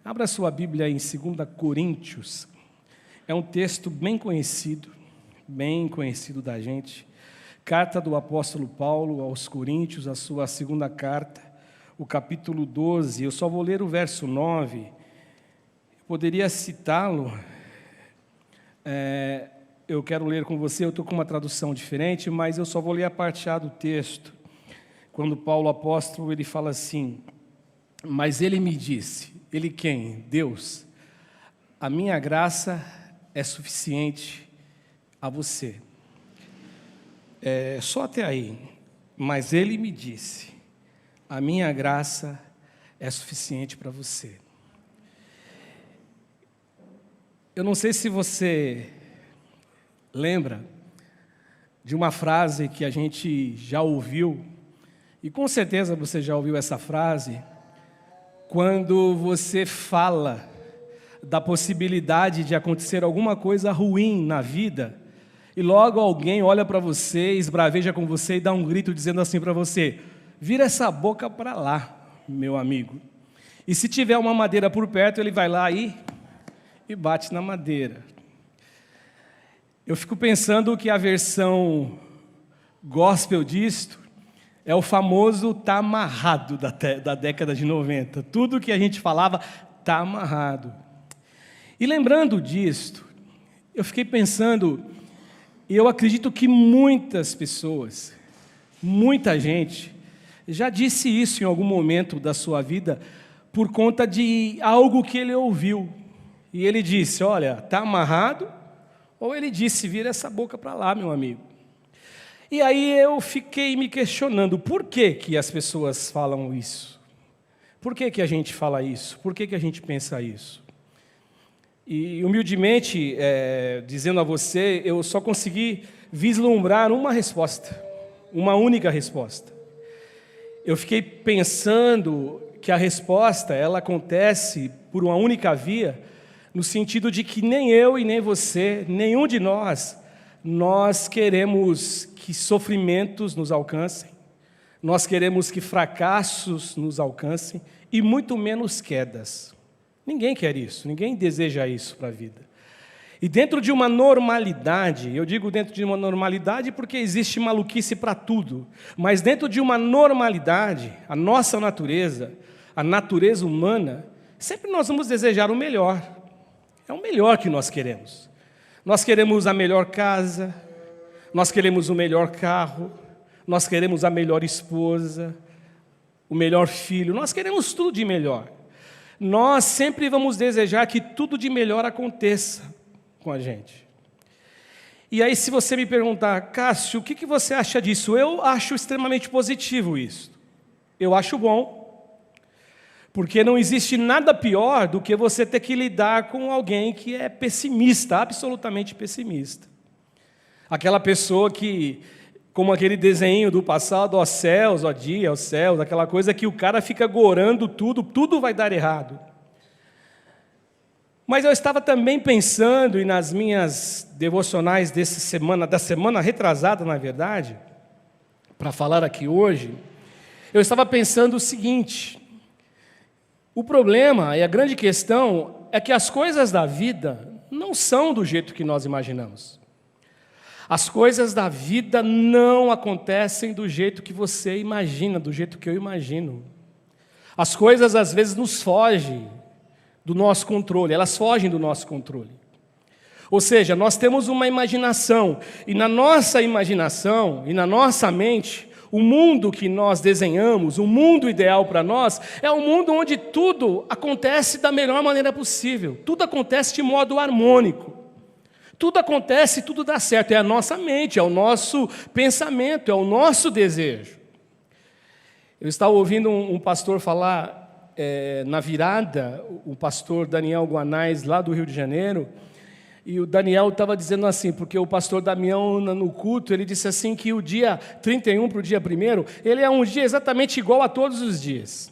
Abra sua Bíblia em 2 Coríntios. É um texto bem conhecido da gente. Carta do apóstolo Paulo aos Coríntios, a sua segunda carta, o capítulo 12. Eu só vou ler o verso 9. Eu poderia citá-lo. Eu quero ler com você, eu estou com uma tradução diferente, mas eu só vou ler a parte A do texto. Quando Paulo apóstolo, ele fala assim: mas ele me disse, ele quem? Deus, a minha graça é suficiente a você. Só até aí. Mas ele me disse, a minha graça é suficiente para você. Eu não sei se você lembra de uma frase que a gente já ouviu, e com certeza você já ouviu essa frase, quando você fala da possibilidade de acontecer alguma coisa ruim na vida, e logo alguém olha para você, esbraveja com você e dá um grito dizendo assim para você: vira essa boca para lá, meu amigo. E se tiver uma madeira por perto, ele vai lá e bate na madeira. Eu fico pensando que a versão gospel disto é o famoso tá amarrado da década de 90. Tudo que a gente falava tá amarrado. E lembrando disto, eu fiquei pensando, e eu acredito que muitas pessoas, muita gente, já disse isso em algum momento da sua vida, por conta de algo que ele ouviu. E ele disse, olha, tá amarrado, ou ele disse, vira essa boca para lá, meu amigo. E aí eu fiquei me questionando, por que que as pessoas falam isso? Por que que a gente fala isso? Por que que a gente pensa isso? E humildemente, dizendo a você, eu só consegui vislumbrar uma resposta, uma única resposta. Eu fiquei pensando que a resposta, ela acontece por uma única via, no sentido de que nem eu e nem você, nenhum de nós queremos que sofrimentos nos alcancem, nós queremos que fracassos nos alcancem, e muito menos quedas. Ninguém quer isso, ninguém deseja isso para a vida. E dentro de uma normalidade, eu digo dentro de uma normalidade porque existe maluquice para tudo, mas dentro de uma normalidade, a nossa natureza, a natureza humana, sempre nós vamos desejar o melhor. É o melhor que nós queremos. Nós queremos a melhor casa, nós queremos o melhor carro, nós queremos a melhor esposa, o melhor filho, nós queremos tudo de melhor. Nós sempre vamos desejar que tudo de melhor aconteça com a gente. E aí, se você me perguntar, Cássio, o que você acha disso? Eu acho extremamente positivo isso. Eu acho bom. Porque não existe nada pior do que você ter que lidar com alguém que é pessimista, absolutamente pessimista. Aquela pessoa que, como aquele desenho do passado, ó céus, ó dia, ó céus, aquela coisa que o cara fica gorando tudo vai dar errado. Mas eu estava também pensando, e nas minhas devocionais da semana retrasada, na verdade, para falar aqui hoje, eu estava pensando o seguinte: o problema e a grande questão é que as coisas da vida não são do jeito que nós imaginamos. As coisas da vida não acontecem do jeito que você imagina, do jeito que eu imagino. As coisas às vezes nos fogem do nosso controle, elas fogem do nosso controle. Ou seja, nós temos uma imaginação, e na nossa imaginação e na nossa mente, o mundo que nós desenhamos, o mundo ideal para nós, é um mundo onde tudo acontece da melhor maneira possível. Tudo acontece de modo harmônico. Tudo acontece, tudo dá certo. É a nossa mente, é o nosso pensamento, é o nosso desejo. Eu estava ouvindo um pastor falar na virada, o pastor Daniel Guanais, lá do Rio de Janeiro, e o Daniel estava dizendo assim, porque o pastor Damião, no culto, ele disse assim que o dia 31 para o dia 1º, ele é um dia exatamente igual a todos os dias.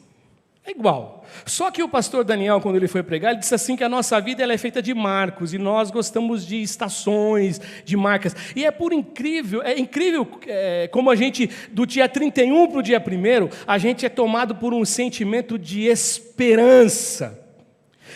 É igual. Só que o pastor Daniel, quando ele foi pregar, ele disse assim que a nossa vida ela é feita de marcos, e nós gostamos de estações, de marcas. E é incrível como a gente, do dia 31 para o dia 1º, a gente é tomado por um sentimento de esperança.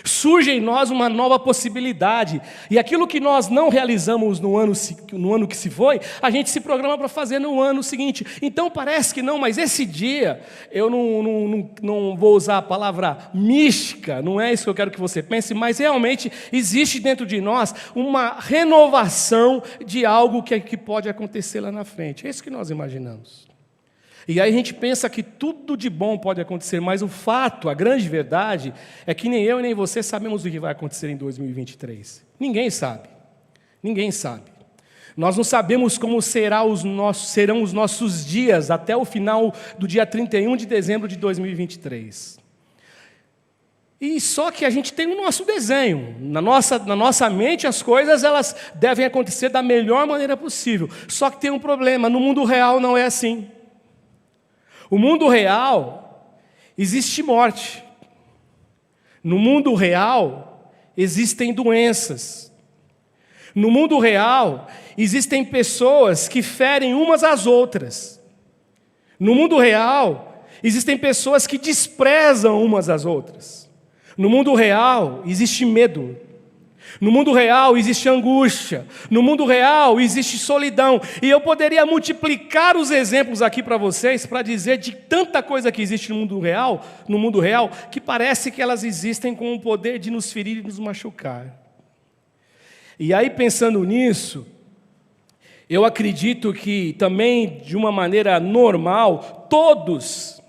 Surge em nós uma nova possibilidade. E aquilo que nós não realizamos no ano que se foi, a gente se programa para fazer no ano seguinte. Então parece que não, mas esse dia, eu não vou usar a palavra mística, não é isso que eu quero que você pense, mas realmente existe dentro de nós uma renovação de algo que pode acontecer lá na frente. É isso que nós imaginamos. E aí a gente pensa que tudo de bom pode acontecer, mas o fato, a grande verdade, é que nem eu e nem você sabemos o que vai acontecer em 2023. Ninguém sabe. Ninguém sabe. Nós não sabemos como serão os nossos dias até o final do dia 31 de dezembro de 2023. E só que a gente tem o nosso desenho. Na nossa mente, as coisas elas devem acontecer da melhor maneira possível. Só que tem um problema, no mundo real não é assim. No mundo real, existe morte. No mundo real, existem doenças. No mundo real, existem pessoas que ferem umas às outras. No mundo real, existem pessoas que desprezam umas às outras. No mundo real, existe medo. No mundo real existe angústia, no mundo real existe solidão, e eu poderia multiplicar os exemplos aqui para vocês, para dizer de tanta coisa que existe no mundo real, que parece que elas existem com o poder de nos ferir e nos machucar. E aí pensando nisso, eu acredito que também de uma maneira normal, todos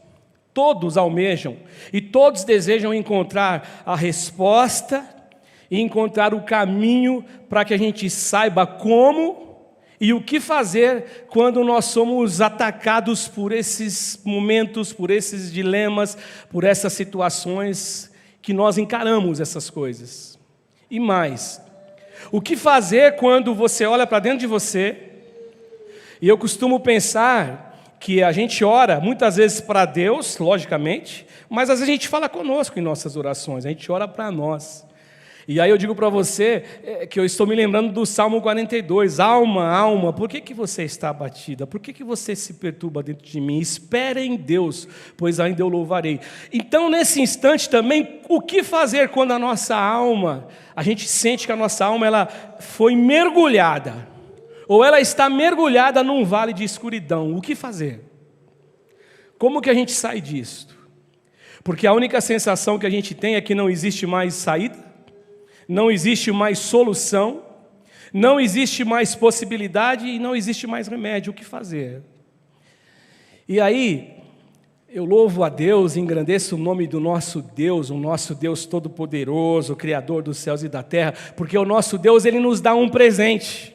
almejam, e todos desejam encontrar a resposta, e encontrar o caminho para que a gente saiba como e o que fazer quando nós somos atacados por esses momentos, por esses dilemas, por essas situações que nós encaramos essas coisas. E mais, o que fazer quando você olha para dentro de você, e eu costumo pensar que a gente ora muitas vezes para Deus, logicamente, mas às vezes a gente fala conosco em nossas orações, a gente ora para nós. E aí eu digo para você que eu estou me lembrando do Salmo 42, alma, alma, por que você está abatida? Por que você se perturba dentro de mim? Espere em Deus, pois ainda eu louvarei. Então nesse instante também, o que fazer quando a nossa alma, a gente sente que a nossa alma ela foi mergulhada, ou ela está mergulhada num vale de escuridão, o que fazer? Como que a gente sai disto? Porque a única sensação que a gente tem é que não existe mais saída, não existe mais solução, não existe mais possibilidade e não existe mais remédio. O que fazer? E aí, eu louvo a Deus, engrandeço o nome do nosso Deus, o nosso Deus Todo-Poderoso, Criador dos céus e da terra, porque o nosso Deus, Ele nos dá um presente.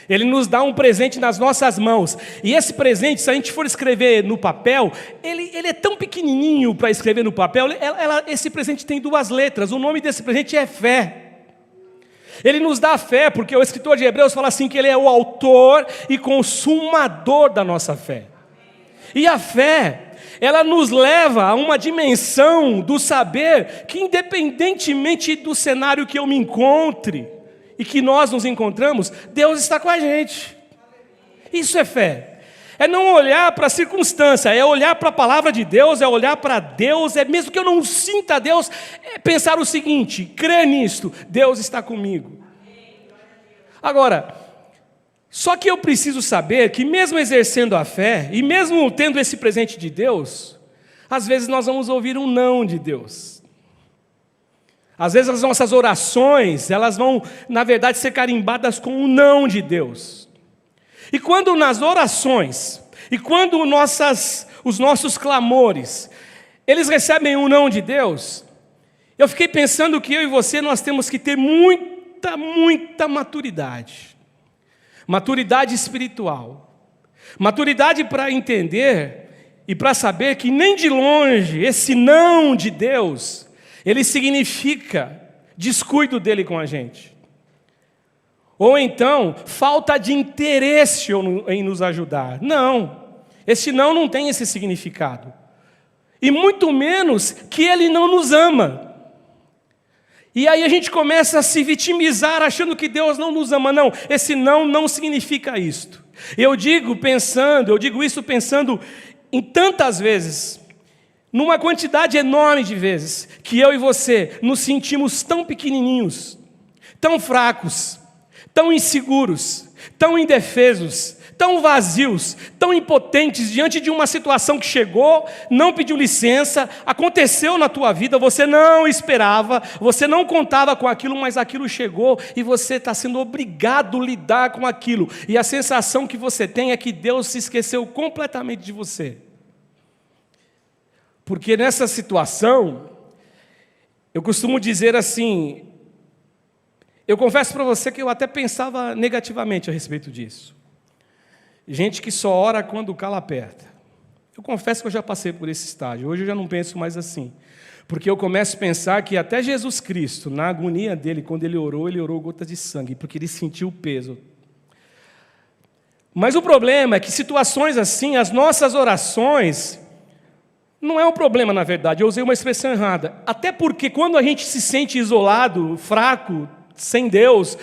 Ele nos dá um presente nas nossas mãos. E esse presente, se a gente for escrever no papel, ele é tão pequenininho para escrever no papel, esse presente tem 2 letras. O nome desse presente é fé. Ele nos dá fé, porque o escritor de Hebreus fala assim, que Ele é o autor e consumador da nossa fé. E a fé, ela nos leva a uma dimensão do saber que, independentemente do cenário que eu me encontre, e que nós nos encontramos, Deus está com a gente. Isso é fé. É não olhar para a circunstância, é olhar para a palavra de Deus, é olhar para Deus, é mesmo que eu não sinta Deus, é pensar o seguinte, crer nisto, Deus está comigo. Agora, só que eu preciso saber que mesmo exercendo a fé, e mesmo tendo esse presente de Deus, às vezes nós vamos ouvir um não de Deus. Às vezes as nossas orações, elas vão, na verdade, ser carimbadas com um não de Deus. E quando nas orações, e quando os nossos clamores, eles recebem um não de Deus, eu fiquei pensando que eu e você, nós temos que ter muita maturidade. Maturidade espiritual. Maturidade para entender e para saber que nem de longe esse não de Deus ele significa descuido dele com a gente. Ou então, falta de interesse em nos ajudar. Não, esse não tem esse significado. E muito menos que ele não nos ama. E aí a gente começa a se vitimizar achando que Deus não nos ama. Não, esse não significa isto. Eu digo isso pensando em tantas vezes numa quantidade enorme de vezes, que eu e você nos sentimos tão pequenininhos, tão fracos, tão inseguros, tão indefesos, tão vazios, tão impotentes diante de uma situação que chegou, não pediu licença, aconteceu na tua vida, você não esperava, você não contava com aquilo, mas aquilo chegou e você está sendo obrigado a lidar com aquilo. E a sensação que você tem é que Deus se esqueceu completamente de você. Porque nessa situação, eu costumo dizer assim, eu confesso para você que eu até pensava negativamente a respeito disso. Gente que só ora quando o calo aperta. Eu confesso que eu já passei por esse estágio. Hoje eu já não penso mais assim. Porque eu começo a pensar que até Jesus Cristo, na agonia dele, quando ele orou gotas de sangue, porque ele sentiu o peso. Mas o problema é que situações assim, as nossas orações, não é um problema na verdade, eu usei uma expressão errada. Até porque quando a gente se sente isolado, fraco, sem Deus,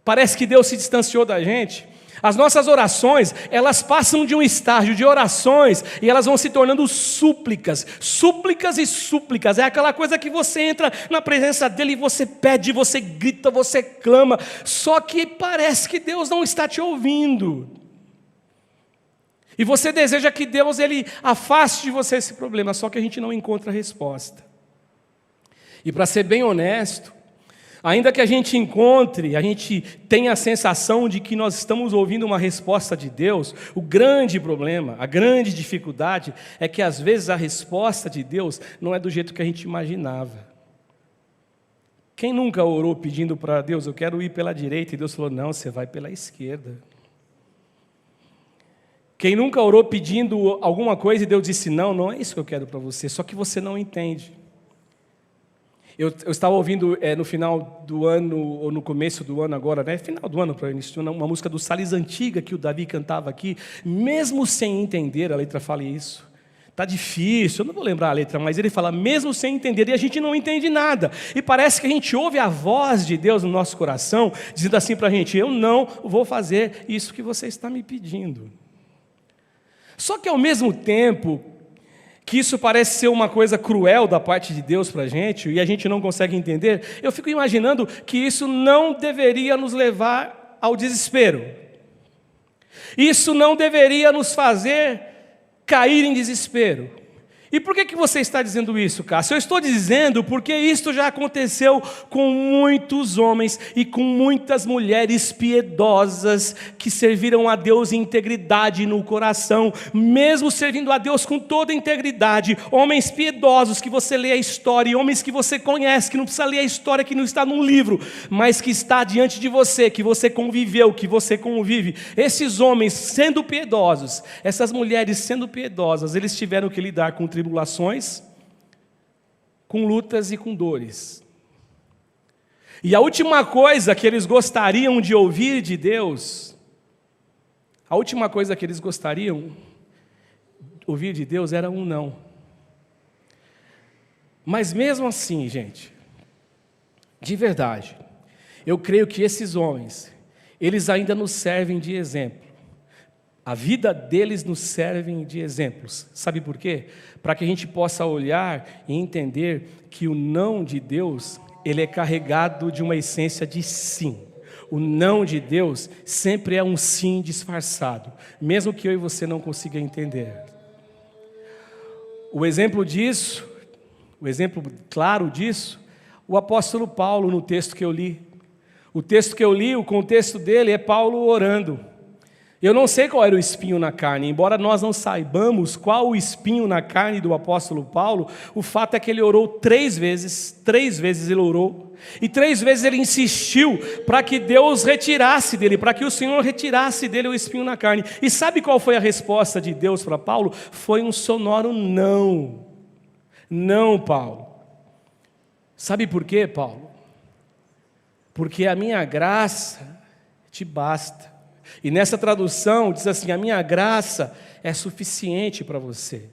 parece que Deus se distanciou da gente. As nossas orações, elas passam de um estágio de orações e elas vão se tornando súplicas, súplicas e súplicas. É aquela coisa que você entra na presença dele e você pede, você grita, você clama, só que parece que Deus não está te ouvindo. E você deseja que Deus ele afaste de você esse problema, só que a gente não encontra a resposta. E para ser bem honesto, ainda que a gente encontre, a gente tenha a sensação de que nós estamos ouvindo uma resposta de Deus, o grande problema, a grande dificuldade é que às vezes a resposta de Deus não é do jeito que a gente imaginava. Quem nunca orou pedindo para Deus, eu quero ir pela direita, e Deus falou, não, você vai pela esquerda. Quem nunca orou pedindo alguma coisa e Deus disse, não, não é isso que eu quero para você, só que você não entende. Eu estava ouvindo no final do ano, ou no começo do ano agora, final do ano para início, uma música do Salles antiga que o Davi cantava aqui, mesmo sem entender, a letra fala isso. Está difícil, eu não vou lembrar a letra, mas ele fala, mesmo sem entender, e a gente não entende nada. E parece que a gente ouve a voz de Deus no nosso coração, dizendo assim para a gente, eu não vou fazer isso que você está me pedindo. Só que ao mesmo tempo, que isso parece ser uma coisa cruel da parte de Deus para a gente, e a gente não consegue entender, eu fico imaginando que isso não deveria nos levar ao desespero. Isso não deveria nos fazer cair em desespero. E por que você está dizendo isso, Cássio? Eu estou dizendo porque isto já aconteceu com muitos homens e com muitas mulheres piedosas que serviram a Deus em integridade no coração, mesmo servindo a Deus com toda integridade. Homens piedosos que você lê a história, e homens que você conhece, que não precisa ler a história que não está num livro, mas que está diante de você, que você conviveu, que você convive. Esses homens sendo piedosos, essas mulheres sendo piedosas, eles tiveram que lidar com tribulações, com lutas e com dores. E a última coisa que eles gostariam de ouvir de Deus, a última coisa que eles gostariam de ouvir de Deus era um não. Mas mesmo assim, gente, de verdade, eu creio que esses homens, eles ainda nos servem de exemplo. A vida deles nos serve de exemplos. Sabe por quê? Para que a gente possa olhar e entender que o não de Deus, ele é carregado de uma essência de sim. O não de Deus sempre é um sim disfarçado, mesmo que eu e você não consiga entender. O exemplo disso, o exemplo claro disso, o apóstolo Paulo no texto que eu li. O texto que eu li, o contexto dele é Paulo orando. Eu não sei qual era o espinho na carne, embora nós não saibamos qual o espinho na carne do apóstolo Paulo, o fato é que ele orou 3 vezes ele orou, e 3 vezes ele insistiu para que Deus retirasse dele, para que o Senhor retirasse dele o espinho na carne. E sabe qual foi a resposta de Deus para Paulo? Foi um sonoro não. Não, Paulo. Sabe por quê, Paulo? Porque a minha graça te basta. E nessa tradução diz assim, a minha graça é suficiente para você.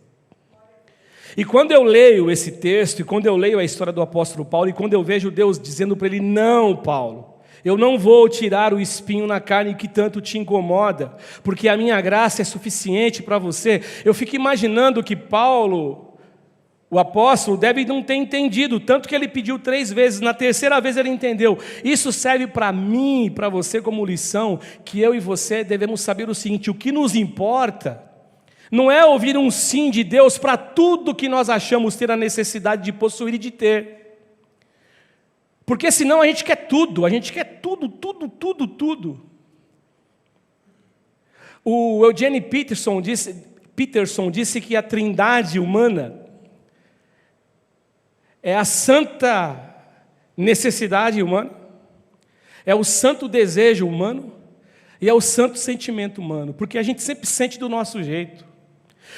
E quando eu leio esse texto, e quando eu leio a história do apóstolo Paulo, e quando eu vejo Deus dizendo para ele, não, Paulo, eu não vou tirar o espinho na carne que tanto te incomoda, porque a minha graça é suficiente para você. Eu fico imaginando que Paulo O apóstolo deve não ter entendido, tanto que ele pediu 3 vezes, na terceira vez ele entendeu. Isso serve para mim e para você como lição, que eu e você devemos saber o seguinte: o que nos importa não é ouvir um sim de Deus para tudo que nós achamos ter a necessidade de possuir e de ter. Porque senão a gente quer tudo, tudo. O Eugene Peterson disse que a trindade humana é a santa necessidade humana, é o santo desejo humano e é o santo sentimento humano, porque a gente sempre sente do nosso jeito.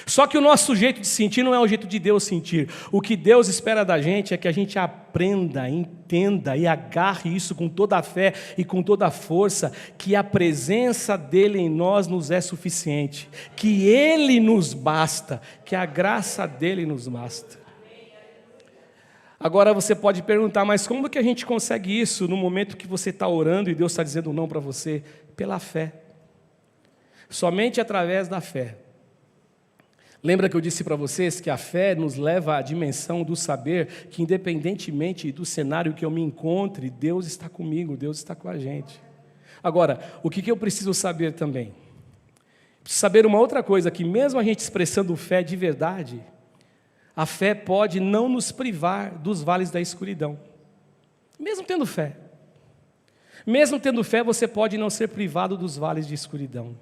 Só que o nosso jeito de sentir não é o jeito de Deus sentir. O que Deus espera da gente é que a gente aprenda, entenda e agarre isso com toda a fé e com toda a força, que a presença dEle em nós nos é suficiente, que Ele nos basta, que a graça dEle nos basta. Agora você pode perguntar, mas como que a gente consegue isso no momento que você está orando e Deus está dizendo não para você? Pela fé. Somente através da fé. Lembra que eu disse para vocês que a fé nos leva à dimensão do saber que, independentemente do cenário que eu me encontre, Deus está comigo, Deus está com a gente. Agora, o que eu preciso saber também? Preciso saber uma outra coisa, que mesmo a gente expressando fé de verdade, a fé pode não nos privar dos vales da escuridão. Mesmo tendo fé. Mesmo tendo fé, você pode não ser privado dos vales de escuridão.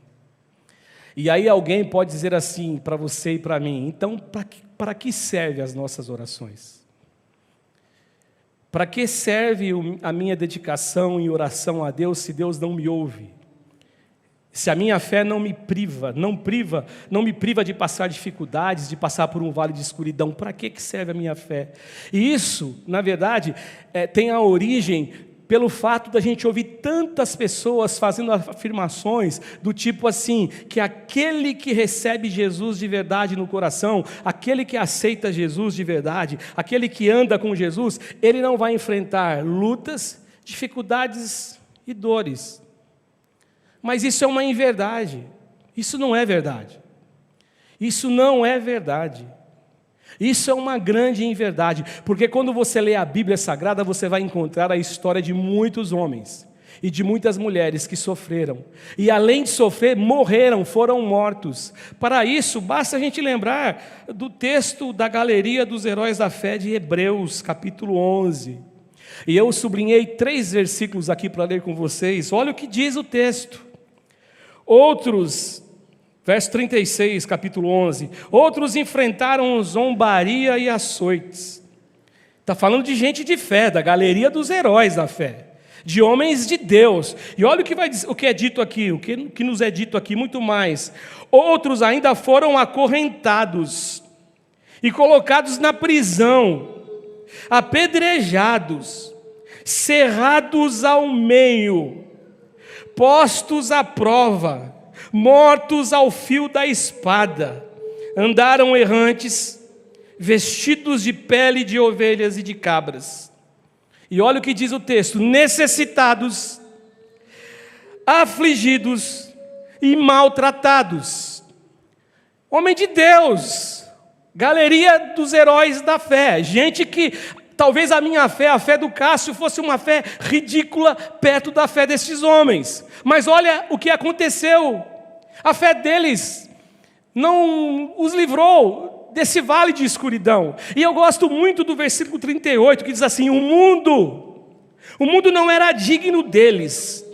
E aí alguém pode dizer assim para você e para mim: então, para que servem as nossas orações? Para que serve a minha dedicação em oração a Deus se Deus não me ouve? Se a minha fé não me priva de passar dificuldades, de passar por um vale de escuridão, para que serve a minha fé? E isso, na verdade, tem a origem pelo fato da gente ouvir tantas pessoas fazendo afirmações do tipo assim, que aquele que recebe Jesus de verdade no coração, aquele que aceita Jesus de verdade, aquele que anda com Jesus, ele não vai enfrentar lutas, dificuldades e dores. Mas isso é uma inverdade, isso não é verdade, isso não é verdade, isso é uma grande inverdade, porque quando você lê a Bíblia Sagrada, você vai encontrar a história de muitos homens e de muitas mulheres que sofreram, e além de sofrer, morreram, foram mortos. Para isso, basta a gente lembrar do texto da galeria dos heróis da fé de Hebreus, capítulo 11, e eu sublinhei 3 versículos aqui para ler com vocês. Olha o que diz o texto. Outros, verso 36, capítulo 11, outros enfrentaram zombaria e açoites. Está falando de gente de fé, da galeria dos heróis da fé, de homens de Deus. E olha o que é dito aqui, o que nos é dito aqui, muito mais. Outros ainda foram acorrentados e colocados na prisão, apedrejados, cerrados ao meio, postos à prova, mortos ao fio da espada, andaram errantes, vestidos de pele de ovelhas e de cabras. E olha o que diz o texto: necessitados, afligidos e maltratados. Homem de Deus, galeria dos heróis da fé, gente que talvez a minha fé, a fé do Cássio, fosse uma fé ridícula perto da fé desses homens. Mas olha o que aconteceu. A fé deles não os livrou desse vale de escuridão. E eu gosto muito do versículo 38, que diz assim: o mundo não era digno deles.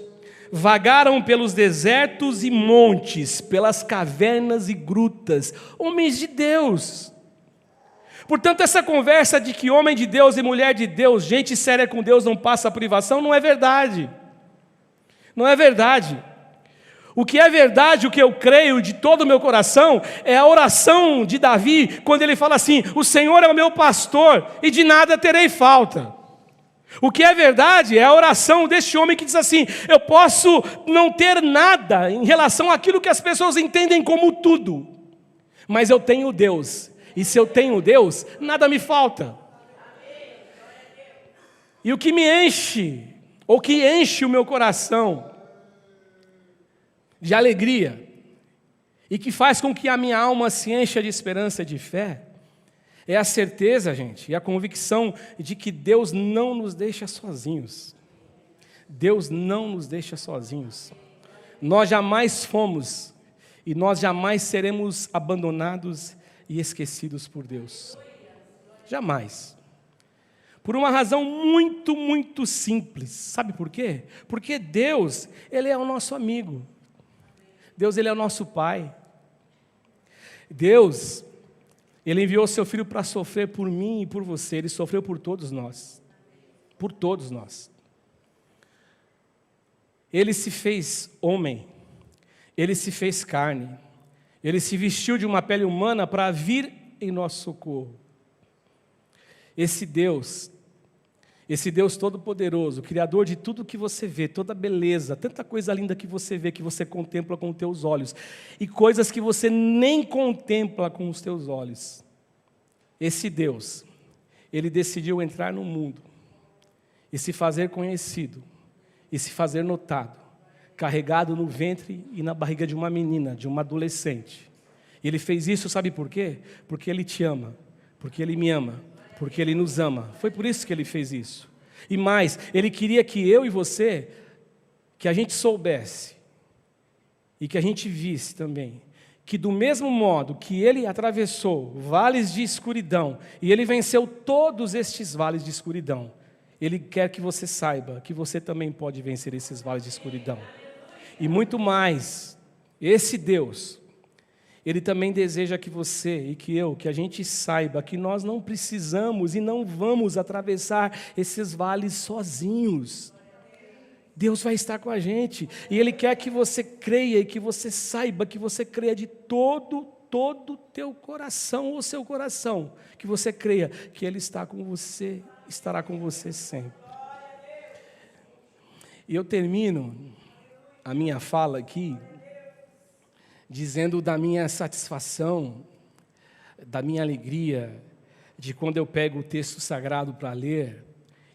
Vagaram pelos desertos e montes, pelas cavernas e grutas. Homens de Deus. Portanto, essa conversa de que homem de Deus e mulher de Deus, gente séria com Deus, não passa privação, não é verdade. Não é verdade. O que é verdade, o que eu creio de todo o meu coração, é a oração de Davi, quando ele fala assim: o Senhor é o meu pastor e de nada terei falta. O que é verdade é a oração deste homem que diz assim: eu posso não ter nada em relação àquilo que as pessoas entendem como tudo, mas eu tenho Deus. E se eu tenho Deus, nada me falta. E o que me enche, ou que enche o meu coração de alegria, e que faz com que a minha alma se encha de esperança e de fé, É a certeza, gente, e a convicção de que Deus não nos deixa sozinhos. Deus não nos deixa sozinhos. Nós jamais fomos e nós jamais seremos abandonados e esquecidos por Deus. Jamais. Por uma razão muito, muito simples. Sabe por quê? Porque Deus, Ele é o nosso amigo. Deus, Ele é o nosso Pai. Deus, Ele enviou seu Filho para sofrer por mim e por você. Ele sofreu por todos nós. Por todos nós. Ele se fez homem. Ele se fez carne. Ele se vestiu de uma pele humana para vir em nosso socorro. Esse Deus Todo-Poderoso, Criador de tudo que você vê, toda beleza, tanta coisa linda que você vê, que você contempla com os teus olhos, e coisas que você nem contempla com os teus olhos. Esse Deus, Ele decidiu entrar no mundo, e se fazer conhecido, e se fazer notado, carregado no ventre e na barriga de uma menina, de uma adolescente. E Ele fez isso, sabe por quê? Porque Ele te ama, porque Ele me ama, porque Ele nos ama. Foi por isso que Ele fez isso. E mais, Ele queria que eu e você, que a gente soubesse, e que a gente visse também, que do mesmo modo que Ele atravessou vales de escuridão, e Ele venceu todos estes vales de escuridão, Ele quer que você saiba que você também pode vencer esses vales de escuridão. E muito mais, esse Deus, Ele também deseja que você e que a gente saiba que nós não precisamos e não vamos atravessar esses vales sozinhos. Deus vai estar com a gente, e Ele quer que você creia e que você saiba, que você creia de todo o teu coração, o seu coração, que você creia que Ele está com você, estará com você sempre. E eu termino a minha fala aqui dizendo da minha satisfação, da minha alegria, de quando eu pego o texto sagrado para ler,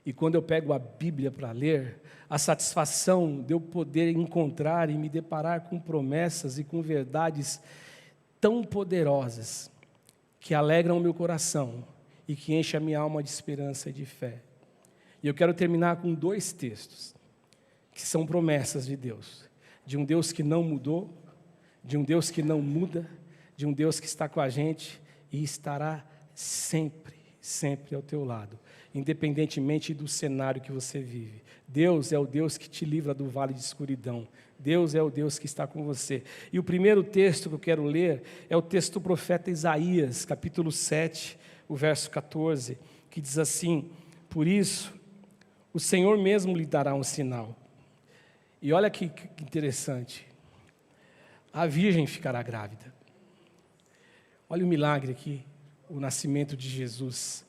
e quando eu pego a Bíblia para ler, a satisfação de eu poder encontrar e me deparar com promessas e com verdades tão poderosas, que alegram o meu coração e que enchem a minha alma de esperança e de fé. E eu quero terminar com 2 textos, que são promessas de um Deus que não mudou, de um Deus que não muda, de um Deus que está com a gente e estará sempre, sempre ao teu lado, independentemente do cenário que você vive. Deus é o Deus que te livra do vale de escuridão. Deus é o Deus que está com você. E o primeiro texto que eu quero ler é o texto do profeta Isaías, capítulo 7, o verso 14, que diz assim: por isso, o Senhor mesmo lhe dará um sinal. E olha que interessante. A virgem ficará grávida. Olha o milagre aqui, o nascimento de Jesus.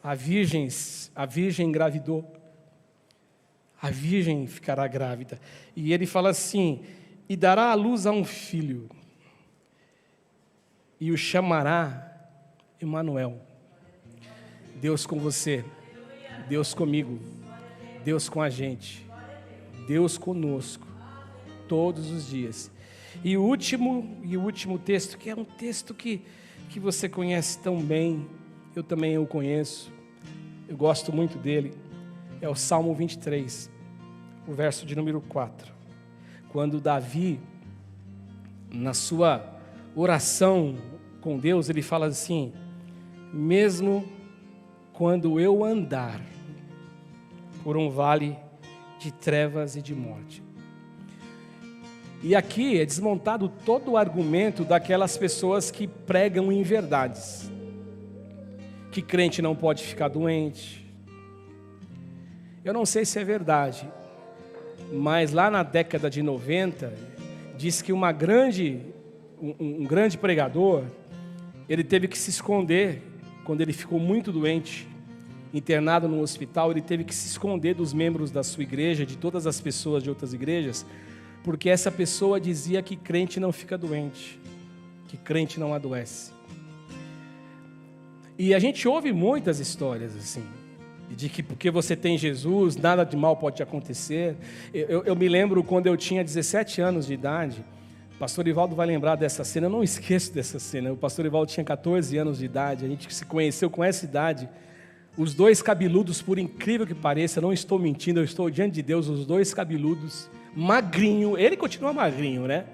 A virgem engravidou. A virgem ficará grávida. E ele fala assim: e dará à luz a um filho, e o chamará Emanuel. Deus com você, Deus comigo, Deus com a gente, Deus conosco, todos os dias. E o último texto, que é um texto que você conhece tão bem, eu também o conheço, eu gosto muito dele, é o Salmo 23, o verso de número 4. Quando Davi, na sua oração com Deus, ele fala assim: mesmo quando eu andar por um vale de trevas e de morte. E aqui é desmontado todo o argumento daquelas pessoas que pregam inverdades. Que crente não pode ficar doente. Eu não sei se é verdade, mas lá na década de 90, diz que um grande pregador, ele teve que se esconder quando ele ficou muito doente, internado no hospital. Ele teve que se esconder dos membros da sua igreja, de todas as pessoas de outras igrejas, porque essa pessoa dizia que crente não fica doente, que crente não adoece. E a gente ouve muitas histórias assim, de que porque você tem Jesus, nada de mal pode te acontecer. Eu me lembro quando eu tinha 17 anos de idade, O pastor Ivaldo vai lembrar dessa cena, eu não esqueço dessa cena. O pastor Ivaldo tinha 14 anos de idade, a gente se conheceu com essa idade. Os dois cabeludos, por incrível que pareça, não estou mentindo, eu estou diante de Deus, os dois cabeludos, magrinho, ele continua magrinho, né?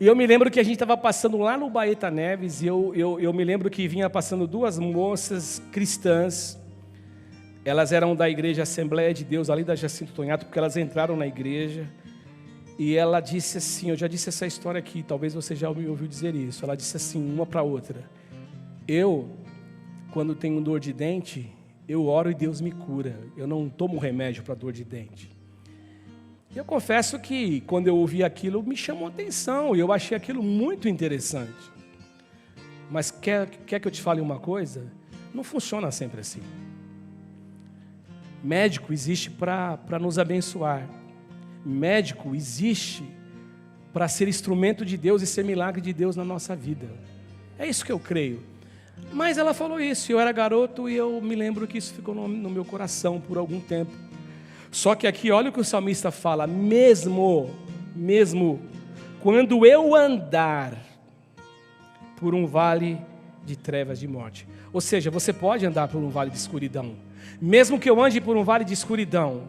E eu me lembro que a gente estava passando lá no Baeta Neves, e eu me lembro que vinha passando duas moças cristãs. Elas eram da igreja Assembleia de Deus, ali da Jacinto Tonhato, porque elas entraram na igreja. E ela disse assim, eu já disse essa história aqui, talvez você já me ouviu dizer isso. Ela disse assim, uma para outra: eu, quando tenho dor de dente, eu oro e Deus me cura. Eu não tomo remédio para dor de dente. Eu confesso que quando eu ouvi aquilo, me chamou a atenção, e eu achei aquilo muito interessante. Mas quer que eu te fale uma coisa? Não funciona sempre assim. Médico existe para nos abençoar. Médico existe para ser instrumento de Deus e ser milagre de Deus na nossa vida. É isso que eu creio. Mas ela falou isso, eu era garoto e eu me lembro que isso ficou no meu coração por algum tempo. Só que aqui, olha o que o salmista fala: mesmo quando eu andar por um vale de trevas de morte. Ou seja, você pode andar por um vale de escuridão. Mesmo que eu ande por um vale de escuridão.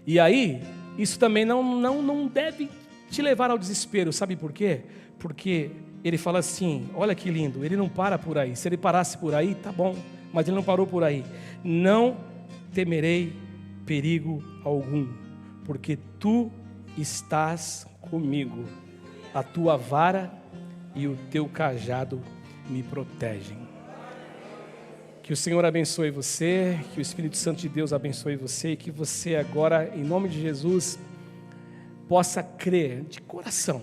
E aí, isso também não deve te levar ao desespero. Sabe por quê? Porque ele fala assim, olha que lindo, ele não para por aí. Se ele parasse por aí, tá bom, mas ele não parou por aí. Não temerei perigo algum, porque tu estás comigo. A tua vara e o teu cajado me protegem. Que o Senhor abençoe você, que o Espírito Santo de Deus abençoe você, e que você agora, em nome de Jesus, possa crer de coração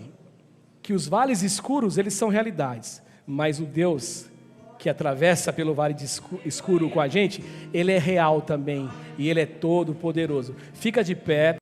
que os vales escuros, eles são realidades, mas o Deus que atravessa pelo vale escuro com a gente, Ele é real também, e Ele é todo poderoso. Fica de pé.